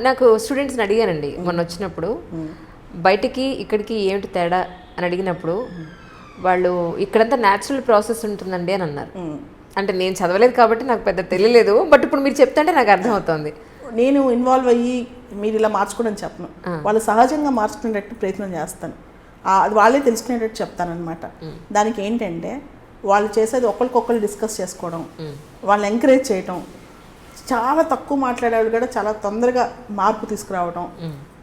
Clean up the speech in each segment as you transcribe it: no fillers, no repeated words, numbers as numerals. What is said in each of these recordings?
నాకు స్టూడెంట్స్ని అడిగానండి మొన్న వచ్చినప్పుడు, బయటికి ఇక్కడికి ఏమిటి తేడా అని అడిగినప్పుడు వాళ్ళు ఇక్కడంతా న్యాచురల్ ప్రాసెస్ ఉంటుందండి అని అన్నారు. అంటే నేను చదవలేదు కాబట్టి నాకు పెద్ద తెలియలేదు, బట్ ఇప్పుడు మీరు చెప్తుంటే నాకు అర్థమవుతుంది. నేను ఇన్వాల్వ్ అయ్యి మీరు ఇలా మార్చుకోవడం చెప్పను, వాళ్ళు సహజంగా మార్చుకునేటట్టు ప్రయత్నం చేస్తాను. అది వాళ్ళే తెలుసుకునేటట్టు చెప్తానమాట. దానికి ఏంటంటే వాళ్ళు చేసేది ఒకరికొకరు డిస్కస్ చేసుకోవడం, వాళ్ళని ఎంకరేజ్ చేయటం, చాలా తక్కువ మాట్లాడేవాళ్ళు కూడా చాలా తొందరగా మార్పు తీసుకురావడం,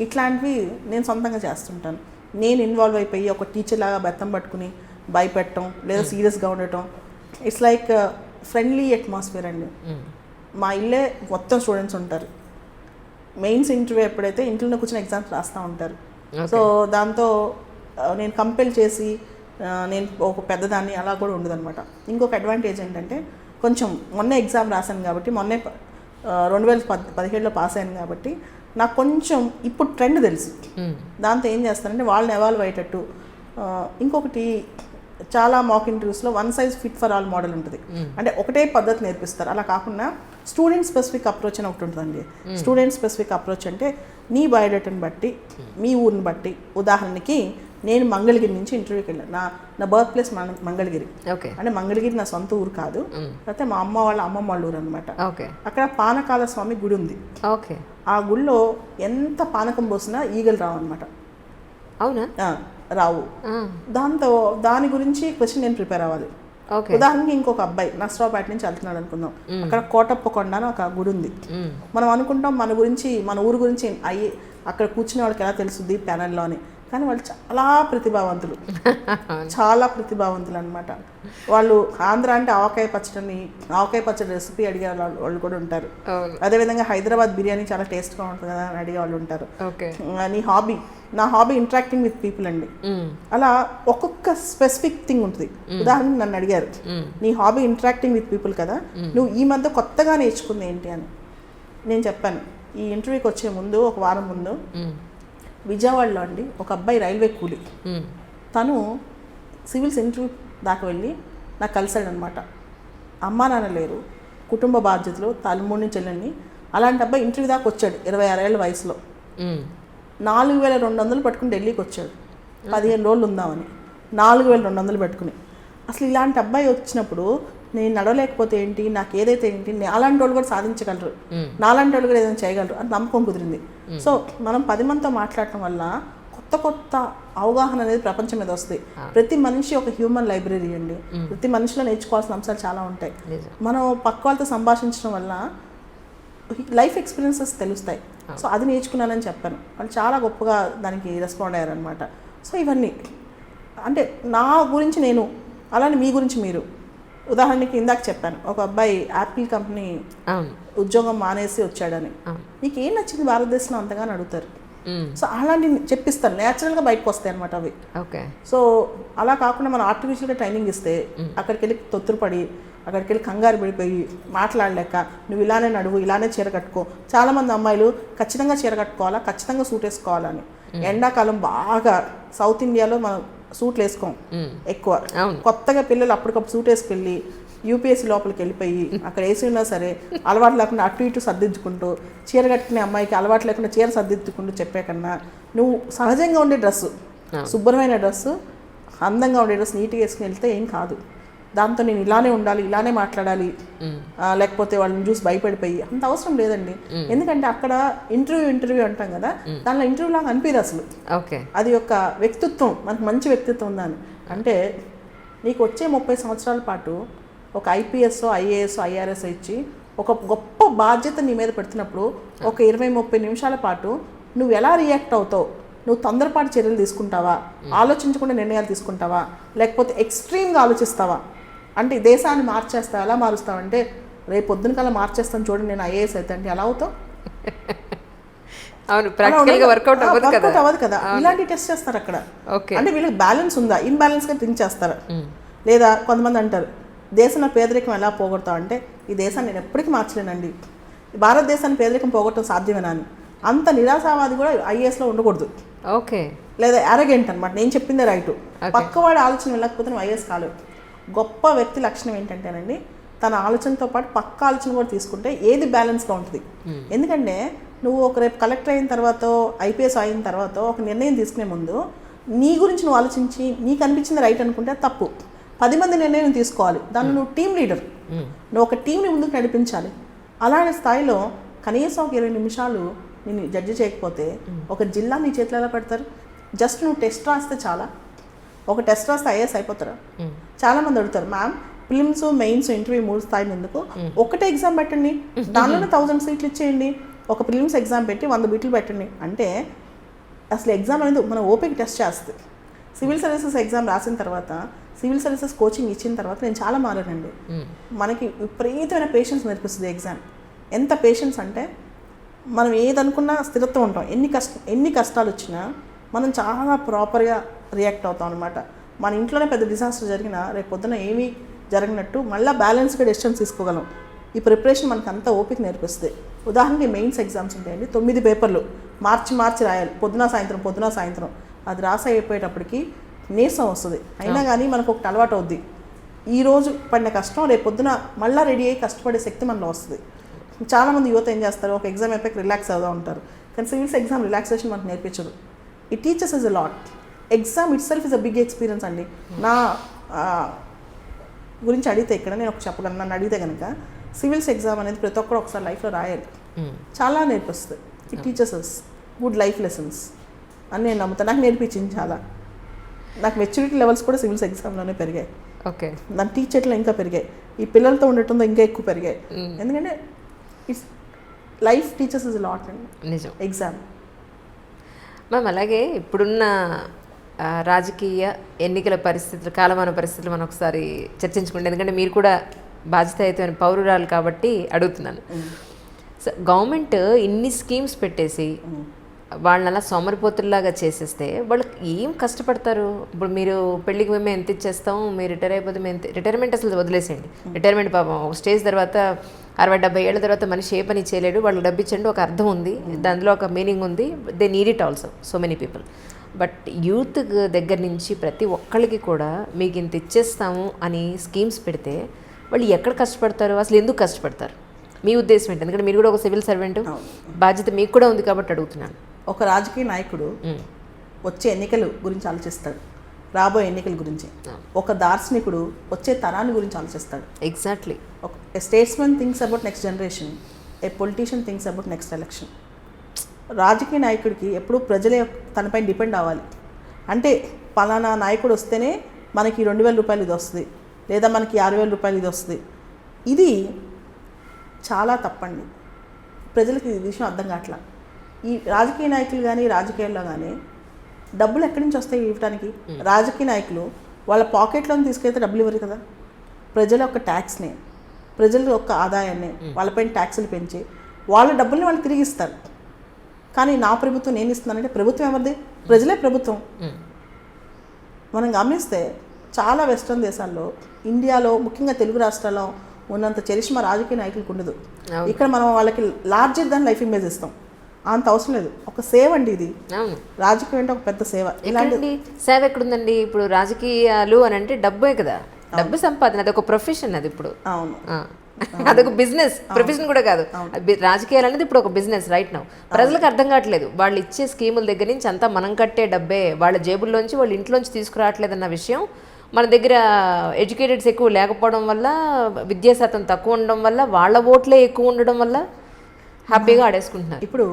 ఇట్లాంటివి నేను సొంతంగా చేస్తుంటాను. నేను ఇన్వాల్వ్ అయిపోయి ఒక టీచర్ లాగా బెత్తం పట్టుకుని భయపెట్టడం లేదా సీరియస్గా ఉండటం, ఇట్స్ లైక్ ఫ్రెండ్లీ అట్మాస్ఫియర్ అండి. మా ఇల్లే మొత్తం స్టూడెంట్స్ ఉంటారు. మెయిన్స్ ఇంటర్వ్యూ ఎప్పుడైతే ఇంట్లో కూర్చొని ఎగ్జామ్స్ రాస్తూ ఉంటారు. సో దాంతో నేను కంపెల్ చేసి నేను ఒక పెద్దదాన్ని అలా కూడా ఉండదన్నమాట. ఇంకొక అడ్వాంటేజ్ ఏంటంటే కొంచెం మొన్నే ఎగ్జామ్ రాశాను కాబట్టి, మొన్నే 2017లో పాస్ అయ్యాను కాబట్టి నాకు కొంచెం ఇప్పుడు ట్రెండ్ తెలుసు. దాంతో ఏం చేస్తానంటే వాళ్ళని ఎవాల్వ్ అయ్యేటట్టు, ఇంకొకటి చాలా మాక్ ఇంటర్వ్యూస్లో one size fit for all model ఉంటుంది. అంటే ఒకటే పద్ధతి నేర్పిస్తారు. అలా కాకుండా స్టూడెంట్ స్పెసిఫిక్ అప్రోచ్ అని ఒకటి ఉంటుందండి. స్టూడెంట్ స్పెసిఫిక్ అప్రోచ్ అంటే నీ బయోడేటాని బట్టి, మీ ఊరిని బట్టి, ఉదాహరణకి నేను మంగళగిరి నుంచి ఇంటర్వ్యూకి వెళ్ళాను. నా బర్త్ ప్లేస్ మంగళగిరి. అంటే మంగళగిరి నా సొంత ఊరు కాదు, అయితే మా అమ్మమ్మ వాళ్ళ ఊరు అనమాట. అక్కడ పానకాల స్వామి గుడి ఉంది. ఆ గుడిలో ఎంత పానకం పోసినా ఈగలు రావు అనమాట. అవునా? రావు. దాని గురించి క్వశ్చన్ నేను ప్రిపేర్ అవ్వాలి. ఉదాహరణకి ఇంకొక అబ్బాయి నర్సరావుపేట నుంచి వెళ్తున్నాడు అనుకుందాం. అక్కడ కోటప్ప కొండ అని ఒక గుడి ఉంది. మనం అనుకుంటాం మన గురించి, మన ఊరు గురించి అక్కడ కూర్చునే వాళ్ళకి ఎలా తెలుస్తుంది ప్యానెల్లో అని, కానీ వాళ్ళు చాలా ప్రతిభావంతులు, చాలా ప్రతిభావంతులు అనమాట. వాళ్ళు ఆంధ్ర అంటే ఆవకాయ పచ్చడి రెసిపీ అడిగే వాళ్ళు కూడా ఉంటారు. అదేవిధంగా హైదరాబాద్ బిర్యానీ చాలా టేస్ట్గా ఉంటుంది కదా అని అడిగే వాళ్ళు ఉంటారు. నా హాబీ ఇంటరాక్టింగ్ విత్ పీపుల్ అండి. అలా ఒక్కొక్క స్పెసిఫిక్ థింగ్ ఉంటుంది. ఉదాహరణకి నన్ను అడిగారు, నీ హాబీ ఇంటరాక్టింగ్ విత్ పీపుల్ కదా, నువ్వు ఈ మధ్య కొత్తగా నేర్చుకుంది ఏంటి అని. నేను చెప్పాను, ఈ ఇంటర్వ్యూకి వచ్చే ముందు ఒక వారం ముందు విజయవాడలో అండి ఒక అబ్బాయి రైల్వే కూలి, తను సివిల్స్ ఇంటర్వ్యూ దాకా వెళ్ళి నాకు కలిశాడనమాట. అమ్మా నాన్న లేరు, కుటుంబ బాధ్యతలు, తల్లిమూడిని చెల్లెల్ని. అలాంటి అబ్బాయి ఇంటర్వ్యూ దాకా వచ్చాడు 26 ఏళ్ళ వయసులో. 4200 పట్టుకుని ఢిల్లీకి వచ్చాడు 15 రోజులు ఉందామని. 4200 పెట్టుకుని. అసలు ఇలాంటి అబ్బాయి వచ్చినప్పుడు నేను నడవలేకపోతే ఏంటి, నాకు ఏదైతే ఏంటి, నాలాంటి వాళ్ళు కూడా సాధించగలరు, నాలాంటి వాళ్ళు కూడా ఏదైనా చేయగలరు అని నమ్మకం కుదిరింది. సో మనం 10 మందితో మాట్లాడటం వల్ల కొత్త అవగాహన అనేది ప్రపంచం మీద వస్తుంది. ప్రతి మనిషి ఒక హ్యూమన్ లైబ్రరీ అండి. ప్రతి మనిషిలో నేర్చుకోవాల్సిన అంశాలు చాలా ఉంటాయి. మనం పక్క వాళ్ళతో సంభాషించడం వల్ల లైఫ్ ఎక్స్పీరియన్సెస్ తెలుస్తాయి. సో అది నేర్చుకున్నానని చెప్పాను. వాళ్ళు చాలా గొప్పగా దానికి రెస్పాండ్ అయ్యారనమాట. సో ఇవన్నీ అంటే నా గురించి నేను, అలానే మీ గురించి మీరు. ఉదాహరణకి ఇందాక చెప్పాను, ఒక అబ్బాయి యాపిల్ కంపెనీ ఉద్యోగం మానేసి వచ్చాడని. నీకు ఏం నచ్చింది భారతదేశంలో అంతగాని అడుగుతారు. సో అలాంటివి చెప్పిస్తాను, న్యాచురల్గా బయటకు వస్తాయి అనమాట అవి. సో అలా కాకుండా మనం ఆర్టిఫిషియల్గా ట్రైనింగ్ ఇస్తే అక్కడికి వెళ్ళి తొత్తురుపడి, అక్కడికి వెళ్ళి కంగారు పడిపోయి మాట్లాడలేక, నువ్వు ఇలానే నడువు, ఇలానే చీర కట్టుకో. చాలామంది అమ్మాయిలు ఖచ్చితంగా చీర కట్టుకోవాలా, ఖచ్చితంగా సూట్ వేసుకోవాలని. ఎండాకాలం బాగా సౌత్ ఇండియాలో మనం సూట్లు వేసుకోం ఎక్కువ. కొత్తగా పిల్లలు అప్పటికప్పుడు సూట్ వేసుకెళ్ళి యూపీఎస్సీ లోపలికి వెళ్ళిపోయి అక్కడ వేసి ఉన్నా సరే అలవాటు లేకుండా అటు ఇటు సర్దిద్దుకుంటూ, చీర కట్టుకునే అమ్మాయికి అలవాటు లేకుండా చీర సర్దిద్దుకుంటూ చెప్పే కన్నా నువ్వు సహజంగా ఉండే డ్రెస్సు, శుభ్రమైన డ్రెస్సు, అందంగా ఉండే డ్రెస్ నీట్గా వేసుకుని వెళ్తే ఏం కాదు. దాంతో నేను ఇలానే ఉండాలి, ఇలానే మాట్లాడాలి, లేకపోతే వాళ్ళని చూసి భయపడిపోయి అంత అవసరం లేదండి. ఎందుకంటే అక్కడ ఇంటర్వ్యూ అంటాం కదా, దానిలో ఇంటర్వ్యూ లాగా అనిపిదు అసలు. అది ఒక వ్యక్తిత్వం, మనకు మంచి వ్యక్తిత్వం ఉందని. అంటే నీకు వచ్చే 30 సంవత్సరాల పాటు ఒక ఐపీఎస్, ఐఏఎస్, ఐఆర్ఎస్ ఇచ్చి ఒక గొప్ప బాధ్యత నీ మీద పెడుతున్నప్పుడు ఒక 20-30 నిమిషాల పాటు నువ్వు ఎలా రియాక్ట్ అవుతావు, నువ్వు తొందరపాటు చర్యలు తీసుకుంటావా, ఆలోచించకుండా నిర్ణయాలు తీసుకుంటావా, లేకపోతే ఎక్స్ట్రీమ్గా ఆలోచిస్తావా, అంటే దేశాన్ని మార్చేస్తావు. ఎలా మారుస్తావంటే రేపు పొద్దున కల్లా మార్చేస్తాను చూడండి నేను ఐఏఎస్ అయితే అంటే ఎలా అవుతావు? వర్కౌట్ అవ్వదు కదా. ఇలాంటి టెస్ట్ చేస్తారు అక్కడ. అంటే వీళ్ళకి బ్యాలెన్స్ ఉందా, ఇన్బ్యాలెన్స్గా థింక్ చేస్తారు. లేదా కొంతమంది అంటారు దేశంలో పేదరికం ఎలా పోగొడతావు అంటే, ఈ దేశాన్ని నేను ఎప్పటికీ మార్చలేనండి, భారతదేశాన్ని పేదరికం పోగొట్టడం సాధ్యమేనా అని. అంత నిరాశావాది కూడా ఐఏఎస్లో ఉండకూడదు. లేదా అరగెంట్ అనమాట, నేను చెప్పిందే రైటు, పక్కవాడి ఆలోచన వెళ్ళకపోతే నువ్వు ఐఏఎస్ కాలేవు. గొప్ప వ్యక్తి లక్షణం ఏంటంటేనండి, తన ఆలోచనతో పాటు పక్క ఆలోచన కూడా తీసుకుంటే ఏది బ్యాలెన్స్గా ఉంటుంది. ఎందుకంటే నువ్వు ఒక రేపు కలెక్టర్ అయిన తర్వాత ఐపీఎస్ అయిన తర్వాత ఒక నిర్ణయం తీసుకునే ముందు నీ గురించి నువ్వు ఆలోచించి నీకు అనిపించింది రైట్ అనుకుంటే తప్పు. 10 మంది నిర్ణయం తీసుకోవాలి. దాన్ని నువ్వు టీం లీడర్, నువ్వు ఒక టీంని ముందుకు నడిపించాలి. అలాంటి స్థాయిలో కనీసం ఒక 20 నిమిషాలు నేను జడ్జి చేయకపోతే ఒక జిల్లా నీ చేతిలో ఎలా పెడతారు? జస్ట్ నువ్వు టెస్ట్ రాస్తే చాలా, ఒక టెస్ట్ రాస్తే ఐఏఎస్ అయిపోతారా? చాలామంది అడుగుతారు, మ్యామ్ ప్రిలిమ్స్ మెయిన్స్ ఇంటర్వ్యూ 3 స్థాయిలు ఎందుకు, ఒకటే ఎగ్జామ్ పెట్టండి, దానిలోనే 1000 సీట్లు ఇచ్చేయండి. ఒక ప్రిలిమ్స్ ఎగ్జామ్ పెట్టి 100 బిట్లు పెట్టండి. అంటే అసలు ఎగ్జామ్ అనేది మన ఓపిక టెస్ట్ చేస్తుంది. సివిల్ సర్వీసెస్ ఎగ్జామ్ రాసిన తర్వాత, సివిల్ సర్వీసెస్ కోచింగ్ ఇచ్చిన తర్వాత నేను చాలా మారానండి. మనకి విపరీతమైన పేషెన్స్ నేర్పిస్తుంది ఎగ్జామ్. ఎంత పేషెన్స్ అంటే మనం ఏదనుకున్నా స్థిరత్వం ఉంటాం. ఎన్ని కష్టాలు వచ్చినా మనం చాలా ప్రాపర్గా రియాక్ట్ అవుతాం అనమాట. మన ఇంట్లోనే పెద్ద డిజాస్టర్ జరిగినా రేపు పొద్దున ఏమీ జరగనట్టు మళ్ళీ బ్యాలెన్స్గా డెసిషన్స్ తీసుకోగలం. ఈ ప్రిపరేషన్ మనకు అంత ఓపిక నేర్పిస్తుంది. ఉదాహరణకి మెయిన్స్ ఎగ్జామ్స్ ఉంటాయండి, 9 పేపర్లు మార్చి రాయాలి, పొద్దున సాయంత్రం. అది రాసి అయిపోయేటప్పటికి నీరసం వస్తుంది. అయినా కానీ మనకు ఒకటి అలవాటు అవుద్ది. ఈరోజు పడిన కష్టం రేపు పొద్దున మళ్ళీ రెడీ అయ్యి కష్టపడే శక్తి మనలో వస్తుంది. చాలామంది యువత ఏం చేస్తారు, ఒక ఎగ్జామ్ అయిపోయి రిలాక్స్ అవుతూ ఉంటారు. కానీ సివిల్స్ ఎగ్జామ్ రిలాక్సేషన్ మనకు నేర్పించదు. It teachers is a lot. Exam itself is a big experience అండి. నా గురించి అడిగితే ఇక్కడ నేను ఒక చెప్పగలను. నన్ను అడిగితే కనుక సివిల్స్ ఎగ్జామ్ అనేది ప్రతి ఒక్కరు ఒకసారి లైఫ్లో రాయాలి. చాలా నేర్పిస్తుంది. It teaches us good life lessons అని నేను నమ్ముతాను. నాకు నేర్పించింది చాలా. నాకు మెచ్యూరిటీ లెవెల్స్ కూడా సివిల్స్ ఎగ్జామ్లోనే పెరిగాయి. ఓకే, దాని టీచర్లో ఇంకా పెరిగాయి. ఈ పిల్లలతో ఉండటంతో ఇంకా ఎక్కువ పెరిగాయి. ఎందుకంటే it's life teachers is lot అండి నిజం ఎగ్జామ్. మ్యామ్ అలాగే ఇప్పుడున్న రాజకీయ ఎన్నికల పరిస్థితులు, కాలమాన పరిస్థితులు మనం ఒకసారి చర్చించుకుంటే, ఎందుకంటే మీరు కూడా బాధ్యతాయుతమైన పౌరురాలు కాబట్టి అడుగుతున్నాను. సో గవర్నమెంట్ ఇన్ని స్కీమ్స్ పెట్టేసి వాళ్ళని అలా సోమరిపోతుల్లాగా చేసేస్తే వాళ్ళకి ఏం కష్టపడతారు? ఇప్పుడు మీరు పెళ్ళికి మేము ఎంత ఇచ్చేస్తాం, మీరు రిటైర్ అయిపోతే రిటైర్మెంట్ అసలు వదిలేసేయండి. రిటైర్మెంట్ పాపం ఒక స్టేజ్ తర్వాత 60-70 ఏళ్ళ తర్వాత మనిషి ఏ పని చేయలేడు. వాళ్ళకి డబ్బు ఇచ్చండి, ఒక అర్థం ఉంది, దానిలో ఒక మీనింగ్ ఉంది. They need it also, so many people. But youth దగ్గర నుంచి ప్రతి ఒక్కళ్ళకి కూడా మీకు ఇంత ఇచ్చేస్తాము అని స్కీమ్స్ పెడితే వాళ్ళు ఎక్కడ కష్టపడతారు? అసలు ఎందుకు కష్టపడతారు? మీ ఉద్దేశం ఏంటి? ఎందుకంటే మీరు కూడా ఒక సివిల్ సర్వెంట్, బాధ్యత మీకు కూడా ఉంది కాబట్టి అడుగుతున్నాను. ఒక రాజకీయ నాయకుడు వచ్చే ఎన్నికల గురించి ఆలోచిస్తాడు, రాబోయే ఎన్నికల గురించి. ఒక దార్శనికుడు వచ్చే తరాన్ని గురించి ఆలోచిస్తాడు. Exactly. A statesmen thinks about next generation, A politician thinks about next election. రాజకీయ నాయకుడికి ఎప్పుడూ ప్రజలే తనపై డిపెండ్ అవ్వాలి. అంటే పలానా నాయకుడు వస్తేనే మనకి 2000 రూపాయలు ఇది వస్తుంది, లేదా మనకి 6000 రూపాయలు ఇది వస్తుంది. ఇది చాలా తప్పండి. ప్రజలకి ఈ విషయం అర్థం కావట్లా. ఈ రాజకీయ నాయకులు కానీ రాజకీయాల్లో కానీ డబ్బులు ఎక్కడి నుంచి వస్తాయి ఇవ్వడానికి? రాజకీయ నాయకులు వాళ్ళ పాకెట్లో తీసుకెళ్తే డబ్బులు ఇవ్వరు కదా. ప్రజల యొక్క ట్యాక్స్ని, ప్రజల యొక్క ఆదాయాన్ని వాళ్ళపైన ట్యాక్సులు పెంచి వాళ్ళ డబ్బుల్ని వాళ్ళు తిరిగి ఇస్తారు. కానీ నా ప్రభుత్వం నేను ఇస్తున్నానంటే ప్రభుత్వం ఎవరిది? ప్రజలే ప్రభుత్వం. మనం గమనిస్తే చాలా వెస్ట్రన్ దేశాల్లో, ఇండియాలో ముఖ్యంగా తెలుగు రాష్ట్రాల్లో ఉన్నంత చరిష్మా రాజకీయ నాయకులకు ఉండదు. ఇక్కడ మనం వాళ్ళకి లార్జర్ దాన్ లైఫ్ ఇమేజ్ ఇస్తాం. అంత అవసరం లేదు. ఒక సేవ అండి ఇది. రాజకీయం అంటే ఒక పెద్ద సేవ. ఇలాంటి సేవ ఎక్కడుందండి? ఇప్పుడు రాజకీయాలు అని అంటే డబ్బే కదా, డబ్బు సంపాదన, అదొక ప్రొఫెషన్. అది ఇప్పుడు అవును, అదొక బిజినెస్, ప్రొఫెషన్ కూడా కాదు. రాజకీయాలు అనేది ఇప్పుడు ఒక బిజినెస్ రైట్ నౌ. ప్రజలకు అర్థం కావట్లేదు. వాళ్ళు ఇచ్చే స్కీముల దగ్గర నుంచి అంతా మనం కట్టే డబ్బే, వాళ్ళ జేబుల్లోంచి వాళ్ళ ఇంట్లోంచి తీసుకురావట్లేదు అన్న విషయం. మన దగ్గర ఎడ్యుకేటెడ్స్ ఎక్కువ లేకపోవడం వల్ల, విద్యా శాతం తక్కువ ఉండడం వల్ల, వాళ్ళ ఓట్లే ఎక్కువ ఉండడం వల్ల హ్యాపీగా ఆడేసుకుంటున్నారు. ఇప్పుడు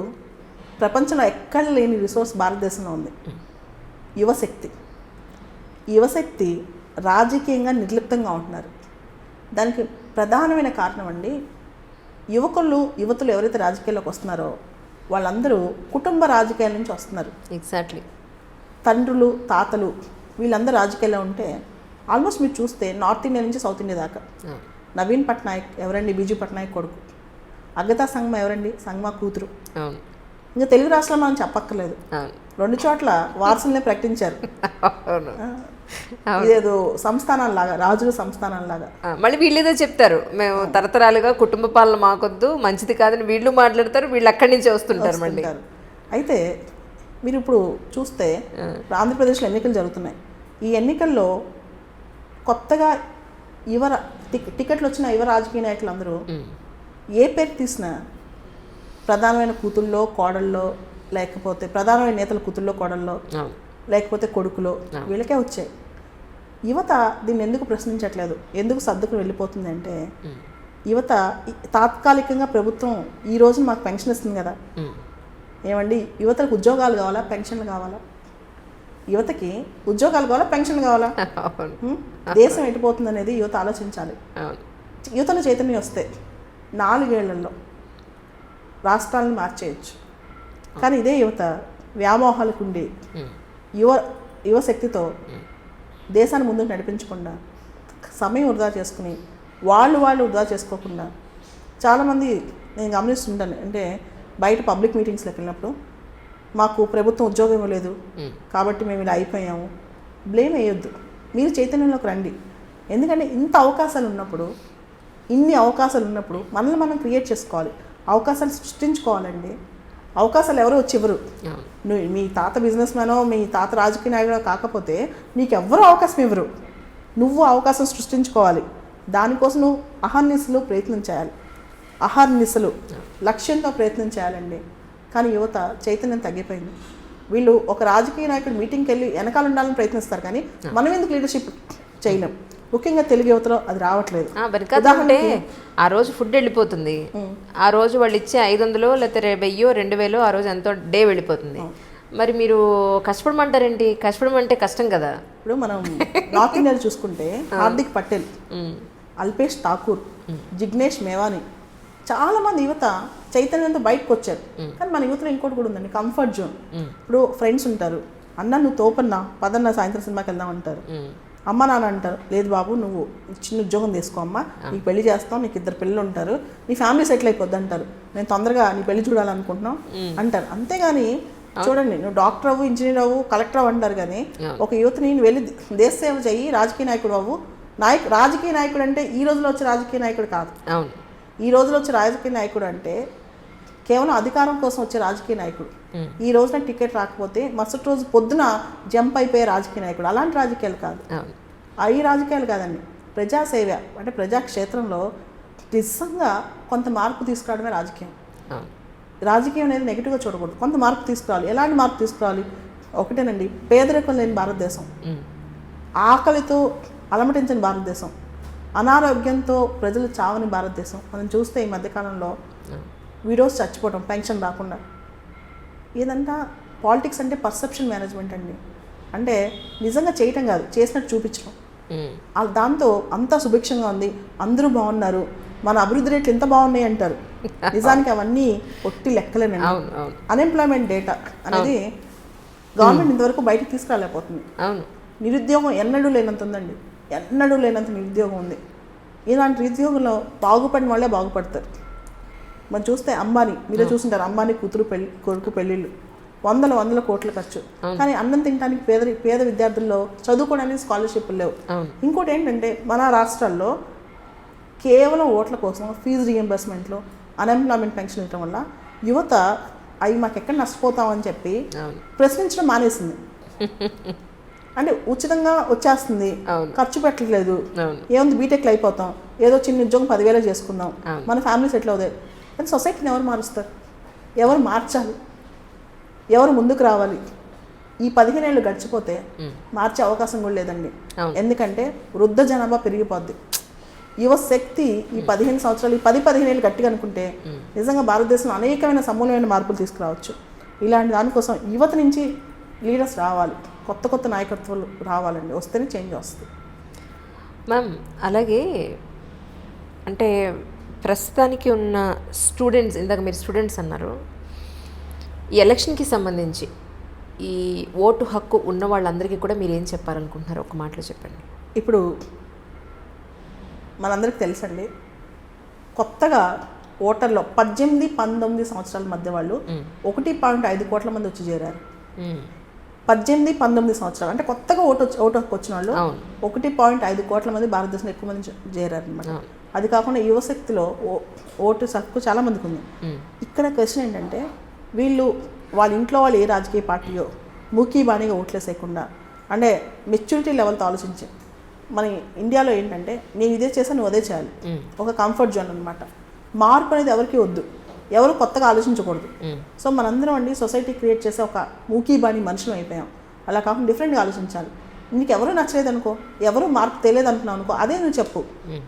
ప్రపంచంలో ఎక్కడ లేని రిసోర్స్ భారతదేశంలో ఉంది, యువశక్తి. యువశక్తి రాజకీయంగా నిర్లిప్తంగా ఉంటున్నారు. దానికి ప్రధానమైన కారణం అండి, యువతులు ఎవరైతే రాజకీయాల్లోకి వస్తున్నారో వాళ్ళందరూ కుటుంబ రాజకీయాల నుంచి వస్తున్నారు. ఎగ్జాక్ట్లీ. తండ్రులు, తాతలు వీళ్ళందరూ రాజకీయాల్లో ఉంటే ఆల్మోస్ట్ మీరు చూస్తే నార్త్ ఇండియా నుంచి సౌత్ ఇండియా దాకా నవీన్ పట్నాయక్ ఎవరండి? బీజూ పట్నాయక్ కొడుకు. అగతా సంగమ ఎవరండి? సంగమ కూతురు. ఇంకా తెలుగు రాష్ట్రాల్లో మనం చెప్పక్కర్లేదు, 2 చోట్ల వారసులనే ప్రకటించారు. ఇదేదో సంస్థానాల్లాగా, రాజుల సంస్థానాల్లాగా. మళ్ళీ వీళ్ళేదో చెప్తారు, మేము తరతరాలుగా కుటుంబ పాలన మాకొద్దు, మంచిది కాదని వీళ్ళు మాట్లాడతారు. వీళ్ళు అక్కడి నుంచే వస్తుంటారు మళ్ళీ. అయితే మీరు ఇప్పుడు చూస్తే ఆంధ్రప్రదేశ్లో ఎన్నికలు జరుగుతున్నాయి. ఈ ఎన్నికల్లో కొత్తగా టికెట్లు వచ్చిన యువ రాజకీయ నాయకులు అందరూ ఏ పేరు తీసినా ప్రధానమైన కూతుళ్ళో కోడల్లో, లేకపోతే ప్రధానమైన నేతల కూతుళ్ళో కోడల్లో, లేకపోతే కొడుకులో, వీళ్ళకే వచ్చాయి. యువత దీన్ని ఎందుకు ప్రశ్నించట్లేదు, ఎందుకు సర్దుకుని వెళ్ళిపోతుంది అంటే, యువత తాత్కాలికంగా ప్రభుత్వం ఈ రోజు మాకు పెన్షన్ ఇస్తుంది కదా, ఏమండి యువతలకు ఉద్యోగాలు కావాలా, పెన్షన్లు కావాలా? యువతకి ఉద్యోగాలు కావాలా, పెన్షన్లు కావాలా? దేశం ఎటుపోతుంది అనేది యువత ఆలోచించాలి. యువతలో చైతన్యం వస్తే 4 ఏళ్లలో రాష్ట్రాలను మార్చేయచ్చు. కానీ ఇదే యువత వ్యామోహాలకు ఉండి యువశక్తితో దేశాన్ని ముందుకు నడిపించకుండా, సమయం వృధా చేసుకుని వాళ్ళు వృధా చేసుకోకుండా, చాలామంది నేను గమనిస్తుంటాను. అంటే బయట పబ్లిక్ మీటింగ్స్లోకి వెళ్ళినప్పుడు మాకు ప్రభుత్వం ఉద్యోగం ఇవ్వలేదు కాబట్టి మేము ఇలా అయిపోయాము, బ్లేమ్ వేయొద్దు. మీరు చైతన్యంలోకి రండి. ఎందుకంటే ఇంత అవకాశాలు ఉన్నప్పుడు, ఇన్ని అవకాశాలు ఉన్నప్పుడు మనల్ని మనం క్రియేట్ చేసుకోవాలి, అవకాశాలు సృష్టించుకోవాలండి. అవకాశాలు ఎవరో వచ్చి ఇవ్వరు. నువ్వు మీ తాత బిజినెస్ మ్యానో, మీ తాత రాజకీయ నాయకుడో కాకపోతే నీకు ఎవ్వరూ అవకాశం ఇవ్వరు. నువ్వు అవకాశం సృష్టించుకోవాలి. దానికోసం నువ్వు అహర్నిశలు ప్రయత్నం చేయాలి. అహర్నిశలు లక్ష్యంతో ప్రయత్నం చేయాలండి. కానీ యువత చైతన్యం తగ్గిపోయింది. వీళ్ళు ఒక రాజకీయ నాయకుడు మీటింగ్కి వెళ్ళి వెనకాల ఉండాలని ప్రయత్నిస్తారు, కానీ మనం ఎందుకు లీడర్షిప్ చేయలేం? ముఖ్యంగా తెలుగు యువతలో అది రావట్లేదు. వెనకాలంటే ఆ రోజు ఫుడ్ వెళ్ళిపోతుంది, ఆ రోజు వాళ్ళు ఇచ్చే 500 లేకపోతే 1000 2000 ఆ రోజు ఎంతో డే వెళ్ళిపోతుంది. మరి మీరు కష్టపడమంటారేంటి? కష్టపడమంటే కష్టం కదా. ఇప్పుడు మనం నార్త్ ఇండియాలో చూసుకుంటే హార్దిక్ పటేల్, అల్పేష్ ఠాకూర్, జిగ్నేష్ మేవాని, చాలామంది యువత చైతన్యంతో బయటకు వచ్చారు. కానీ మన యువతలో ఇంకోటి కూడా ఉందండి, కంఫర్ట్ జోన్. ఇప్పుడు ఫ్రెండ్స్ ఉంటారు, అన్న నువ్వు తోపన్నా పదన్నా సాయంత్రం సినిమాకి వెళ్దాం అంటారు. అమ్మ నాన్న అంటారు, లేదు బాబు నువ్వు చిన్న ఉద్యోగం తీసుకో అమ్మా, నీకు పెళ్లి చేస్తాం, నీకు 2 పిల్లలు ఉంటారు, నీ ఫ్యామిలీ సెటిల్ అయిపోద్ది అంటారు. నేను తొందరగా నీ పెళ్లి చూడాలనుకుంటున్నాం అంటారు. అంతేగాని చూడండి, నువ్వు డాక్టర్ అవ్వు, ఇంజనీర్ అవ్వు, కలెక్టర్ అవ్వు అంటారు. కానీ ఒక యువతని వెళ్ళి దేశ సేవ చెయ్యి, రాజకీయ నాయకుడు అవ్వు. రాజకీయ నాయకుడు అంటే ఈ రోజులో వచ్చే రాజకీయ నాయకుడు కాదు. ఈ రోజులో వచ్చే రాజకీయ నాయకుడు అంటే కేవలం అధికారం కోసం వచ్చే రాజకీయ నాయకుడు. ఈ రోజున టికెట్ రాకపోతే మరుసటి రోజు పొద్దున జంప్ అయిపోయే రాజకీయ నాయకుడు. అలాంటి రాజకీయాలు కాదు, ఈ రాజకీయాలు కాదండి. ప్రజాసేవ అంటే ప్రజాక్షేత్రంలో నిజంగా కొంత మార్పు తీసుకురావడమే రాజకీయం. రాజకీయం అనేది నెగిటివ్గా చూడకూడదు, కొంత మార్పు తీసుకురావాలి. ఎలాంటి మార్పు తీసుకురావాలి? ఒకటేనండి, పేదరికం లేని భారతదేశం, ఆకలితో అలమటించని భారతదేశం, అనారోగ్యంతో ప్రజలు చావని భారతదేశం. మనం చూస్తే ఈ మధ్యకాలంలో వీడియోస్ చచ్చిపోవడం పెన్షన్ రాకుండా. ఏదంటా పాలిటిక్స్ అంటే పర్సెప్షన్ మేనేజ్మెంట్ అండి. అంటే నిజంగా చేయటం కాదు, చేసినట్టు చూపించడం. దాంతో అంతా సుభిక్షంగా ఉంది, అందరూ బాగున్నారు, మన అభివృద్ధి రేట్లు ఎంత బాగున్నాయి అంటారు. నిజానికి అవన్నీ ఒట్టి లెక్కలేనండి. అన్ఎంప్లాయ్మెంట్ డేటా అనేది గవర్నమెంట్ ఇంతవరకు బయటకు తీసుకురాలేకపోతుంది. నిరుద్యోగం ఎన్నడూ లేనంత ఉందండి, ఎన్నడూ లేనంత నిరుద్యోగం ఉంది. ఇలాంటి నిరుద్యోగంలో బాగుపడిన వాళ్ళే బాగుపడతారు. మనం చూస్తే అంబానీ, మీరే చూస్తుంటారు, అంబానీ కూతురు కొడుకు పెళ్ళిళ్ళు, వందల కోట్ల ఖర్చు. కానీ అన్నం తినడానికి పేద విద్యార్థుల్లో చదువుకోవడానికి స్కాలర్షిప్లు లేవు. ఇంకోటి ఏంటంటే, మన రాష్ట్రాల్లో కేవలం ఓట్ల కోసం ఫీజు రీఎంబర్స్మెంట్లో అన్ఎంప్లాయ్మెంట్ పెన్షన్ ఇవ్వడం వల్ల యువత అవి మాకు ఎక్కడ నష్టపోతామని చెప్పి ప్రశ్నించడం మానేసింది. అంటే ఉచితంగా వచ్చేస్తుంది, ఖర్చు పెట్టలేదు, ఏముంది బీటెక్లో అయిపోతాం, ఏదో చిన్న ఉద్యోగం 10,000 చేసుకుందాం, మన ఫ్యామిలీ సెటిల్ అవుతాయి. కానీ సొసైటీని ఎవరు మారుస్తారు? ఎవరు మార్చాలి? ఎవరు ముందుకు రావాలి? ఈ 15 ఏళ్ళు గడిచిపోతే మార్చే అవకాశం కూడా లేదండి. ఎందుకంటే వృద్ధ జనాభా పెరిగిపోద్ది. యువ శక్తి ఈ 15 సంవత్సరాలు, ఈ 10-15 ఏళ్ళు గట్టిగా అనుకుంటే నిజంగా భారతదేశంలో అనేకమైన సమూలమైన మార్పులు తీసుకురావచ్చు. ఇలాంటి దానికోసం యువత నుంచి లీడర్స్ రావాలి, కొత్త నాయకత్వాలు రావాలండి. వస్తేనే చేంజ్ వస్తుంది. మ్యామ్, అలాగే అంటే ప్రస్తుతానికి ఉన్న స్టూడెంట్స్, ఇందాక మీరు స్టూడెంట్స్ అన్నారు, ఈ ఎలక్షన్కి సంబంధించి ఈ ఓటు హక్కు ఉన్న వాళ్ళందరికీ కూడా మీరు ఏం చెప్పాలనుకుంటున్నారు? ఒక మాటలో చెప్పండి. ఇప్పుడు మనందరికీ తెలుసండి, కొత్తగా ఓటర్లో 18-19 సంవత్సరాల మధ్య వాళ్ళు 1.5 కోట్ల మంది వచ్చి చేరారు. 18-19 సంవత్సరాలు అంటే కొత్తగా ఓటు హక్కు వచ్చిన వాళ్ళు 1.5 కోట్ల మంది భారతదేశంలో ఎక్కువ మంది చేరారు అనమాట. అది కాకుండా యువశక్తిలో ఓటు హక్కు చాలా మందికి ఉంది. ఇక్కడ క్వశ్చన్ ఏంటంటే, వీళ్ళు వాళ్ళ ఇంట్లో వాళ్ళు ఏ రాజకీయ పార్టీయో మూకీ బాణీగా ఓట్లేసేయకుండా, అంటే మెచ్యూరిటీ లెవెల్తో ఆలోచించి, మన ఇండియాలో ఏంటంటే నేను ఇదే చేసా నువ్వు అదే చేయాలి, ఒక కంఫర్ట్ జోన్ అనమాట. మార్పు అనేది ఎవరికి వద్దు. ఎవరు కొత్తగా ఆలోచించకూడదు. సో మనందరం అండి సొసైటీ క్రియేట్ చేసే ఒక మూకీబాణి మనుషులు అయిపోయాం. అలా కాకుండా డిఫరెంట్గా ఆలోచించాలి. నీకు ఎవరు నచ్చలేదు అనుకో, ఎవరు మార్పు తెలియదు అనుకున్నావు అనుకో, అదే నువ్వు చెప్పు.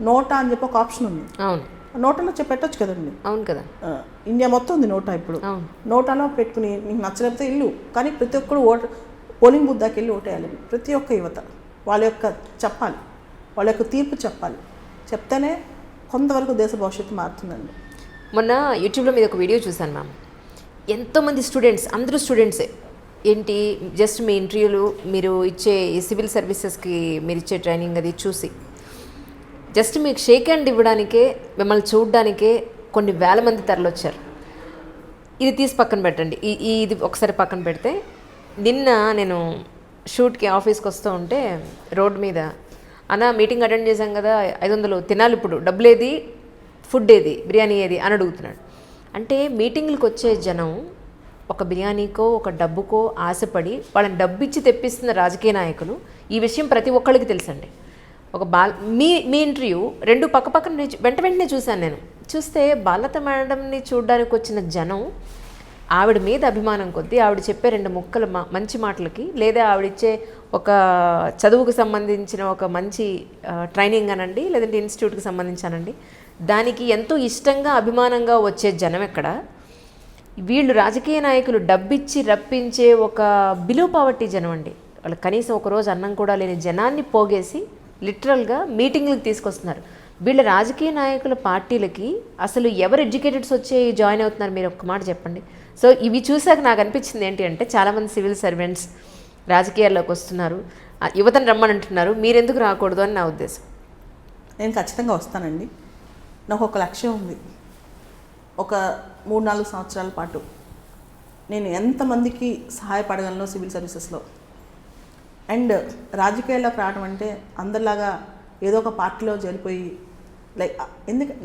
నోటా అని చెప్పి ఒక ఆప్షన్ ఉంది. అవును, నోటాలో పెట్టొచ్చు కదండి. అవును కదా, ఇండియా మొత్తం ఉంది నోటా ఇప్పుడు. నోటాలో పెట్టుకుని నీకు నచ్చలేకపోతే ఇల్లు, కానీ ప్రతి ఒక్కరు పోలింగ్ బూత్ దాకా వెళ్ళి ఓటేయాలి. ప్రతి ఒక్క యువత వాళ్ళ యొక్క చెప్పాలి, వాళ్ళ యొక్క తీర్పు చెప్పాలి. చెప్తేనే కొంతవరకు దేశ భవిష్యత్తు మారుతుందండి. మొన్న యూట్యూబ్లో మీద ఒక వీడియో చూశాను మ్యామ్. ఎంతోమంది స్టూడెంట్స్, అందరూ స్టూడెంట్సే, ఏంటి జస్ట్ మీ ఇంటర్వ్యూలు, మీరు ఇచ్చే సివిల్ సర్వీసెస్కి మీరు ఇచ్చే ట్రైనింగ్ అది చూసి జస్ట్ మీకు షేక్ హ్యాండ్ ఇవ్వడానికే, మిమ్మల్ని చూడడానికే కొన్ని వేల మంది తరలొచ్చారు. ఇది తీసి పక్కన పెట్టండి, ఇది ఒకసారి పక్కన పెడితే, నిన్న నేను షూట్కి ఆఫీస్కి వస్తూ ఉంటే రోడ్ మీద అన్న మీటింగ్ అటెండ్ చేశాం కదా, 500 తినాలి, ఇప్పుడు డబ్బులు ఏది, ఫుడ్ ఏది, బిర్యానీ ఏది అని అడుగుతున్నాడు. అంటే మీటింగ్లకు వచ్చే జనం ఒక బిర్యానీకో ఒక డబ్బుకో ఆశపడి వాళ్ళని డబ్బు ఇచ్చి తెప్పిస్తున్న రాజకీయ నాయకులు. ఈ విషయం ప్రతి ఒక్కళ్ళకి తెలుసండి. ఒక మీ ఇంటర్వ్యూ 2 పక్కన వెంటనే చూశాను నేను. చూస్తే బాలత మేడంని చూడడానికి వచ్చిన జనం ఆవిడ మీద అభిమానం కొద్దీ ఆవిడ చెప్పే 2 ముక్కలు మంచి మాటలకి, లేదా ఆవిడిచ్చే ఒక చదువుకు సంబంధించిన ఒక మంచి ట్రైనింగ్ అనండి, లేదంటే ఇన్స్టిట్యూట్కి సంబంధించానండి, దానికి ఎంతో ఇష్టంగా అభిమానంగా వచ్చే జనం ఎక్కడ. వీళ్ళు రాజకీయ నాయకులు డబ్బిచ్చి రప్పించే ఒక బిలో పావర్టీ జనం అండి. వాళ్ళు కనీసం ఒకరోజు అన్నం కూడా లేని జనాన్ని పోగేసి లిటరల్గా మీటింగ్లకు తీసుకొస్తున్నారు. వీళ్ళ రాజకీయ నాయకుల పార్టీలకి అసలు ఎవరు ఎడ్యుకేటెడ్స్ వచ్చి జాయిన్ అవుతున్నారు, మీరు ఒక్క మాట చెప్పండి. సో ఇవి చూసాక నాకు అనిపించింది ఏంటి అంటే, చాలామంది సివిల్ సర్వెంట్స్ రాజకీయాల్లోకి వస్తున్నారు, యువతను రమ్మని అంటున్నారు, మీరెందుకు రాకూడదు అని నా ఉద్దేశం. నేను ఖచ్చితంగా వస్తానండి. నాకు ఒక లక్ష్యం ఉంది. ఒక 3-4 సంవత్సరాల పాటు నేను ఎంతమందికి సహాయపడగలను సివిల్ సర్వీసెస్లో. అండ్ రాజకీయాల్లోకి రావడం అంటే అందరిలాగా ఏదో ఒక పార్టీలో చేరిపోయి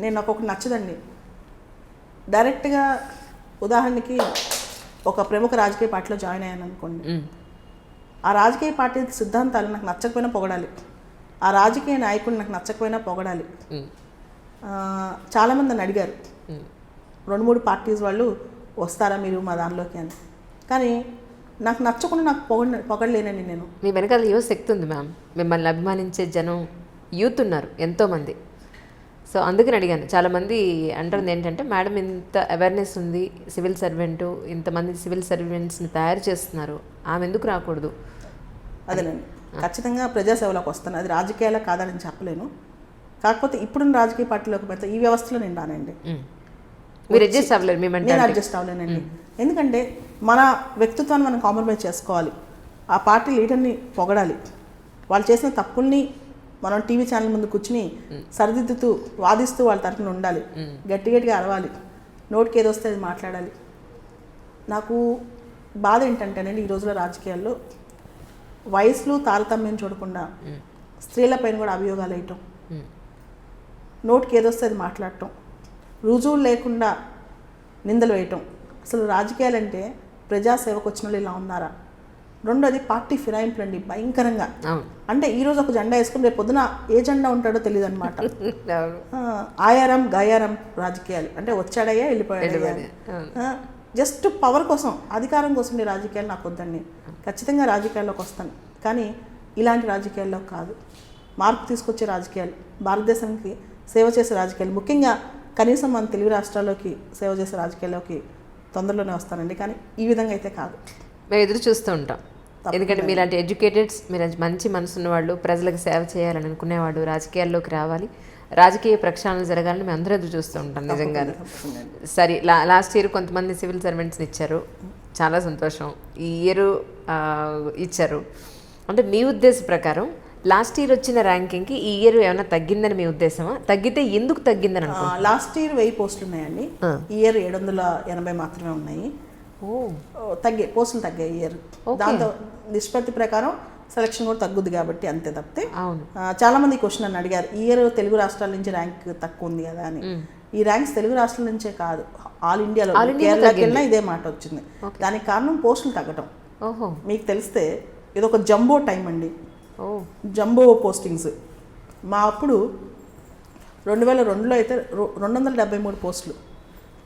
నేను నాకు ఒకటి నచ్చదండి. డైరెక్ట్గా ఉదాహరణకి ఒక ప్రముఖ రాజకీయ పార్టీలో జాయిన్ అయ్యాను అనుకోండి, ఆ రాజకీయ పార్టీ సిద్ధాంతాలు నాకు నచ్చకపోయినా పొగడాలి, ఆ రాజకీయ నాయకుడు నాకు నచ్చకపోయినా పొగడాలి. చాలామంది నన్ను అడిగారు, 2-3 పార్టీస్ వాళ్ళు వస్తారా మీరు మా దానిలోకి అని. కానీ నాకు నచ్చకుండా నాకు పొగడలేనండి నేను. మీ వెనకాల యువ శక్తి ఉంది మ్యామ్, మిమ్మల్ని అభిమానించే జనం యూత్ ఉన్నారు ఎంతోమంది. సో అందుకని అడిగాను. చాలామంది అంటుంది ఏంటంటే, మేడం ఇంత అవేర్నెస్ ఉంది, సివిల్ సర్వెంటు, ఇంతమంది సివిల్ సర్వెంట్స్ని తయారు చేస్తున్నారు, ఆమె ఎందుకు రాకూడదు. అదేనండి, ఖచ్చితంగా ప్రజాసేవలోకి వస్తాను. అది రాజకీయాలకు కాదని చెప్పలేను. కాకపోతే ఇప్పుడున్న రాజకీయ పార్టీలోకి పెడితే ఈ వ్యవస్థలో నేను రానండి. మీరు అడ్జస్ట్ అవ్వలేరు, నేను అడ్జస్ట్ అవ్వలేనండి. ఎందుకంటే మన వ్యక్తిత్వాన్ని మనం కాంప్రమైజ్ చేసుకోవాలి. ఆ పార్టీ లీడర్ని పొగడాలి, వాళ్ళు చేసిన తప్పుల్ని మనం టీవీ ఛానల్ ముందు కూర్చుని సరిదిద్దుతూ వాదిస్తూ వాళ్ళ తరఫున ఉండాలి, గట్టిగా అరవాలి, నోటికి ఏదో వస్తే అది మాట్లాడాలి. నాకు బాధ ఏంటంటేనండి, ఈ రోజుల్లో రాజకీయాల్లో వయసులు తారతమ్యం చూడకుండా స్త్రీలపైన కూడా అభియోగాలు వేయటం, నోటికి ఏదొస్తే అది మాట్లాడటం, రుజువులు లేకుండా నిందలు వేయటం. అసలు రాజకీయాలంటే ప్రజాసేవకు వచ్చిన వాళ్ళు ఇలా ఉన్నారా? రెండోది పార్టీ ఫిరాయింపులు అండి, భయంకరంగా. అంటే ఈరోజు ఒక జెండా వేసుకుని రేపు పొద్దున ఏ జెండా ఉంటాడో తెలియదు అనమాట. ఆయారం గయారం రాజకీయాలు, అంటే వచ్చాడయ్యా వెళ్ళిపోయాడయ్యా, జస్ట్ పవర్ కోసం, అధికారం కోసం రాజకీయాలు నాకు వద్దండి. ఖచ్చితంగా రాజకీయాల్లోకి వస్తాను, కానీ ఇలాంటి రాజకీయాల్లో కాదు. మార్పు తీసుకొచ్చే రాజకీయాలు, భారతదేశానికి సేవ చేసే రాజకీయాలు, ముఖ్యంగా కనీసం మన తెలుగు రాష్ట్రాల్లోకి సేవ చేసే రాజకీయాల్లోకి తొందరలోనే వస్తానండి. కానీ ఈ విధంగా అయితే కాదు. మేము ఎదురు చూస్తూ ఉంటాం, ఎందుకంటే మీలాంటి ఎడ్యుకేటెడ్స్, మీరు మంచి మనసున్న వాళ్ళు, ప్రజలకు సేవ చేయాలని అనుకునేవాడు రాజకీయాల్లోకి రావాలి, రాజకీయ ప్రక్షాళన జరగాలని మేము అందరూ ఎదురు చూస్తూ ఉంటాం నిజంగానే. సరే, లాస్ట్ ఇయర్ కొంతమంది సివిల్ సర్వెంట్స్ని ఇచ్చారు, చాలా సంతోషం. ఈ ఇయర్ ఇచ్చారు. అంటే మీ ఉద్దేశం ప్రకారం లాస్ట్ ఇయర్ వచ్చిన ర్యాంకింగ్కి ఈ ఇయర్ ఏమైనా తగ్గిందని మీ ఉద్దేశమా? తగ్గితే ఎందుకు తగ్గిందని అనుకుంటున్నాను? లాస్ట్ ఇయర్ 1000 పోస్టులు ఉన్నాయండి, ఈ ఇయర్ 780 మాత్రమే ఉన్నాయి. పోస్టులు తగ్గాయి ఇయర్. దాంతో నిష్పత్తి ప్రకారం సెలక్షన్ కూడా తగ్గుద్ది కాబట్టి అంతే తప్పితే. చాలా మంది క్వశ్చన్ నన్ను అడిగారు, ఈ ఇయర్ తెలుగు రాష్ట్రాల నుంచి ర్యాంక్ తక్కువ ఉంది కదా అని. ఈ ర్యాంక్స్ తెలుగు రాష్ట్రాల నుంచే కాదు, ఆల్ ఇండియాలో, కేరళకి వెళ్ళినా ఇదే మాట వచ్చింది. దానికి కారణం పోస్టులు తగ్గటం. మీకు తెలిస్తే ఇది ఒక జంబో టైం అండి, జంబో పోస్టింగ్స్. మా అప్పుడు 2002లో అయితే 273 పోస్టులు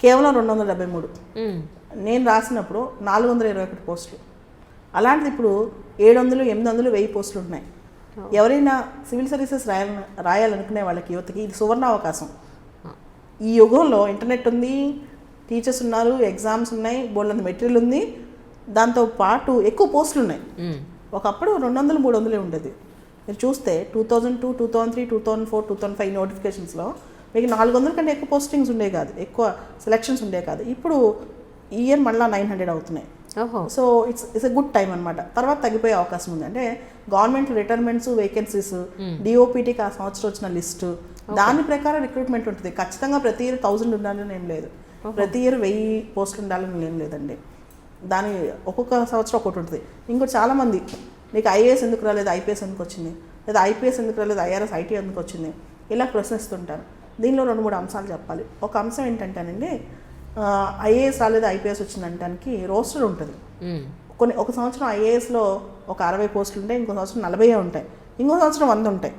కేవలం 273. మ్మ్. నేను రాసినప్పుడు 421 పోస్టులు. అలాంటిది ఇప్పుడు 700, 800, 1000 పోస్టులు ఉన్నాయి. ఎవరైనా సివిల్ సర్వీసెస్ రాయాలనుకునే వాళ్ళకి, యువతకి ఇది సువర్ణ అవకాశం. ఈ యుగంలో ఇంటర్నెట్ ఉంది, టీచర్స్ ఉన్నారు, ఎగ్జామ్స్ ఉన్నాయి, బోల్డంత మెటీరియల్ ఉంది, దాంతో పాటు ఎక్కువ పోస్టులు ఉన్నాయి. మ్మ్. ఒకప్పుడు 200, 300 ఉండేది. మీరు చూస్తే 2002, 2003, 2004, 2005 నోటిఫికేషన్స్లో మీకు 400 కంటే ఎక్కువ పోస్టింగ్స్ ఉండే కాదు, ఎక్కువ సెలెక్షన్స్ ఉండే కాదు. ఇప్పుడు ఈ ఇయర్ మళ్ళీ 900 అవుతున్నాయి. ఓహో. So it's a good time అనమాట. తర్వాత తగ్గిపోయే అవకాశం ఉంది. అంటే గవర్నమెంట్ రిటైర్మెంట్స్, వేకెన్సీస్, డిఓపిటీకి ఆ సంవత్సరం వచ్చిన లిస్టు, దాని ప్రకారం రిక్రూట్మెంట్ ఉంటుంది. ఖచ్చితంగా ప్రతి ఇయర్ 1000 ఉండాలని ఏం లేదు, ప్రతి ఇయర్ 1000 పోస్టులు ఉండాలని ఏం లేదండి. దాని ఒక్కొక్క సంవత్సరం ఒకటి ఉంటుంది. ఇంకోటి చాలామంది నీకు ఐఏఎస్ ఎందుకు రాలేదు, ఐపీఎస్ ఎందుకు వచ్చింది, లేదా ఐపీఎస్ ఎందుకు రాలేదు, ఐఆర్ఎస్, ఐటీ ఎందుకు వచ్చింది, ఇలా ప్రశ్నిస్తుంటారు. దీనిలో 2-3 అంశాలు చెప్పాలి. ఒక అంశం ఏంటంటేనండి, ఐఏఎస్ రాలేదు, ఐపీఎస్ వచ్చిందంటానికి రోస్టర్ ఉంటుంది. ఒక సంవత్సరం ఐఏఎస్లో ఒక 60 పోస్టులు ఉంటాయి, ఇంకో సంవత్సరం 40 ఉంటాయి, ఇంకో సంవత్సరం 100 ఉంటాయి.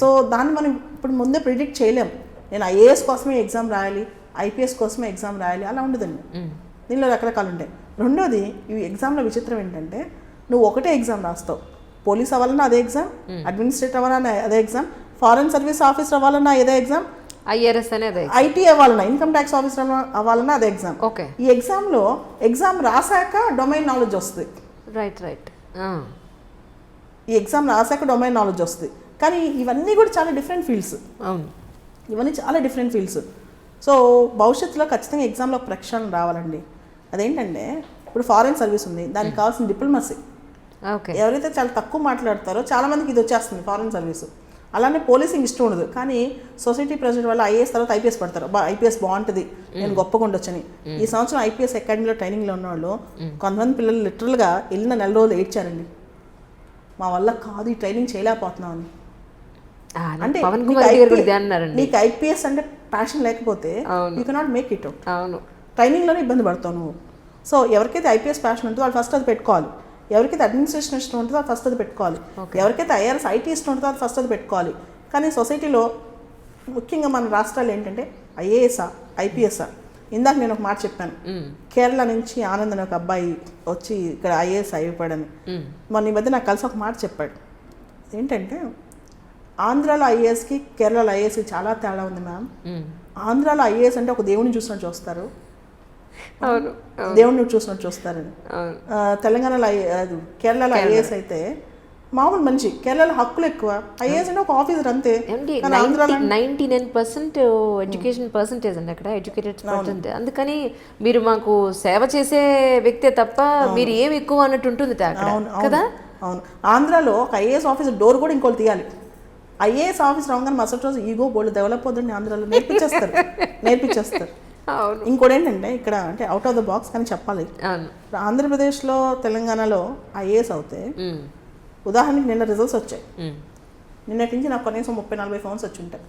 సో దాన్ని మనం ఇప్పుడు ముందే ప్రిడిక్ట్ చేయలేం. నేను ఐఏఎస్ కోసమే ఎగ్జామ్ రాయాలి, ఐపీఎస్ కోసమే ఎగ్జామ్ రాయాలి, అలా ఉండదండి. దీనిలో రకరకాలు ఉంటాయి. రెండోది, ఈ ఎగ్జామ్లో విచిత్రం ఏంటంటే నువ్వు ఒకటే ఎగ్జామ్ రాస్తావు. పోలీస్ అవ్వాలన్నా అదే ఎగ్జామ్, అడ్మినిస్ట్రేటర్ అవ్వాలన్నా అదే ఎగ్జామ్, ఫారెన్ సర్వీస్ ఆఫీసర్ అవ్వాలన్నా అదే ఎగ్జామ్, ఐఆర్ఎస్ అనేది, ఐటీ అవ్వాలన్నా, ఇన్కమ్ ట్యాక్స్ ఆఫీసర్ అవ్వాలన్నా అదే ఎగ్జామ్. ఓకే. ఈ ఎగ్జామ్లో ఎగ్జామ్ రాసాక డొమైన్ నాలెడ్జ్ వస్తుంది. Right right. ఈ ఎగ్జామ్ రాసాక డొమైన్ నాలెడ్జ్ వస్తుంది. కానీ ఇవన్నీ కూడా చాలా డిఫరెంట్ ఫీల్డ్స్. అవును, ఇవన్నీ చాలా డిఫరెంట్ ఫీల్డ్స్. సో భవిష్యత్తులో ఖచ్చితంగా ఎగ్జామ్లో ప్రక్షాళన రావాలండి. అదేంటంటే ఇప్పుడు ఫారెన్ సర్వీస్ ఉంది, దానికి కావాల్సిన డిప్లొమసీ. ఓకే. ఎవరైతే చాలా తక్కువ మాట్లాడతారో చాలామందికి ఇది వచ్చేస్తుంది ఫారెన్ సర్వీసు. అలానే పోలీసింగ్ ఇష్టం ఉండదు, కానీ సొసైటీ ప్రెసిడెంట్ వల్ల ఐఏఎస్ తర్వాత ఐపీఎస్ పడతారు. ఐపీఎస్ బాగుంటుంది, నేను గొప్పగా ఉండొచ్చని. ఈ సంవత్సరం ఐపీఎస్ అకాడమీలో ట్రైనింగ్లో ఉన్న వాళ్ళు కొంతమంది పిల్లలు లిటరల్గా వెళ్ళిన 4 రోజులు ఏడ్చారండి, మా వల్ల కాదు, ఈ ట్రైనింగ్ చేయలేకపోతున్నామని. అంటే నీకు ఐపీఎస్ అంటే ప్యాషన్ లేకపోతే you cannot make it out. అవును, ట్రైనింగ్లోనే ఇబ్బంది పడతావు నువ్వు. సో ఎవరికైతే ఐపీఎస్ ప్యాషన్ ఉంటుందో వాళ్ళు ఫస్ట్ అది పెట్టుకోవాలి. ఎవరికైతే అడ్మినిస్ట్రేషన్ ఇష్టం ఉంటుందో అది ఫస్ట్ అది పెట్టుకోవాలి. ఎవరికైతే ఐఆర్ఎస్, ఐటీ ఇష్టం ఉంటుందో అది ఫస్ట్ అది పెట్టుకోవాలి. కానీ సొసైటీలో ముఖ్యంగా మన రాష్ట్రాలు ఏంటంటే ఐఏఎస్ఆ, ఐపీఎస్ఆ. ఇందాక నేను ఒక మాట చెప్పాను, కేరళ నుంచి ఆనంద్ అనే ఒక అబ్బాయి వచ్చి ఇక్కడ ఐఏఎస్ అయిపోయాడని. మొన్న ఈ మధ్య నాకు కలిసి ఒక మాట చెప్పాడు. ఏంటంటే ఆంధ్రాలో ఐఏఎస్కి కేరళలో ఐఏఎస్కి చాలా తేడా ఉంది మ్యామ్. ఆంధ్రాలో ఐఏఎస్ అంటే ఒక దేవుడిని చూసినట్టు చూస్తారు, దేవుడిని చూసినట్టు చూస్తారని. తెలంగాణలో కేరళలో ఐఏఎస్ అయితే మామూలు మనిషి, కేరళలో హక్కులు ఎక్కువ, ఐఏఎస్ అంటే ఒక ఆఫీసర్ అంతే. 99% ఎడ్యుకేషన్ పర్సంటేజ్ అండి అక్కడ, ఎడ్యుకేటెడ్ పర్సెంట్. అందుకని మీరు మాకు సేవ చేసే వ్యక్తే తప్ప మీరు ఏమి ఎక్కువ అన్నట్టు ఉంటుంది కదా. అవును, ఆంధ్రాలో ఒక ఐఏఎస్ ఆఫీసర్ డోర్ కూడా ఇంకోటి తీయాలి. ఐఏఎస్ ఆఫీసర్ అవగానే మరుసటి రోజు ఈగో బోల్డ్ డెవలప్ అవుతుంది ఆంధ్రాలో, నేర్పించేస్తారు. ఇంకోటి ఏంటంటే ఇక్కడ అంటే అవుట్ ఆఫ్ ద బాక్స్ కానీ చెప్పాలి. ఆంధ్రప్రదేశ్లో, తెలంగాణలో ఐఏఎస్ అవుతే, ఉదాహరణకి నిన్న రిజల్ట్స్ వచ్చాయి, నిన్నటి నుంచి నాకు కనీసం 30-40 ఫోన్స్ వచ్చి ఉంటాయి.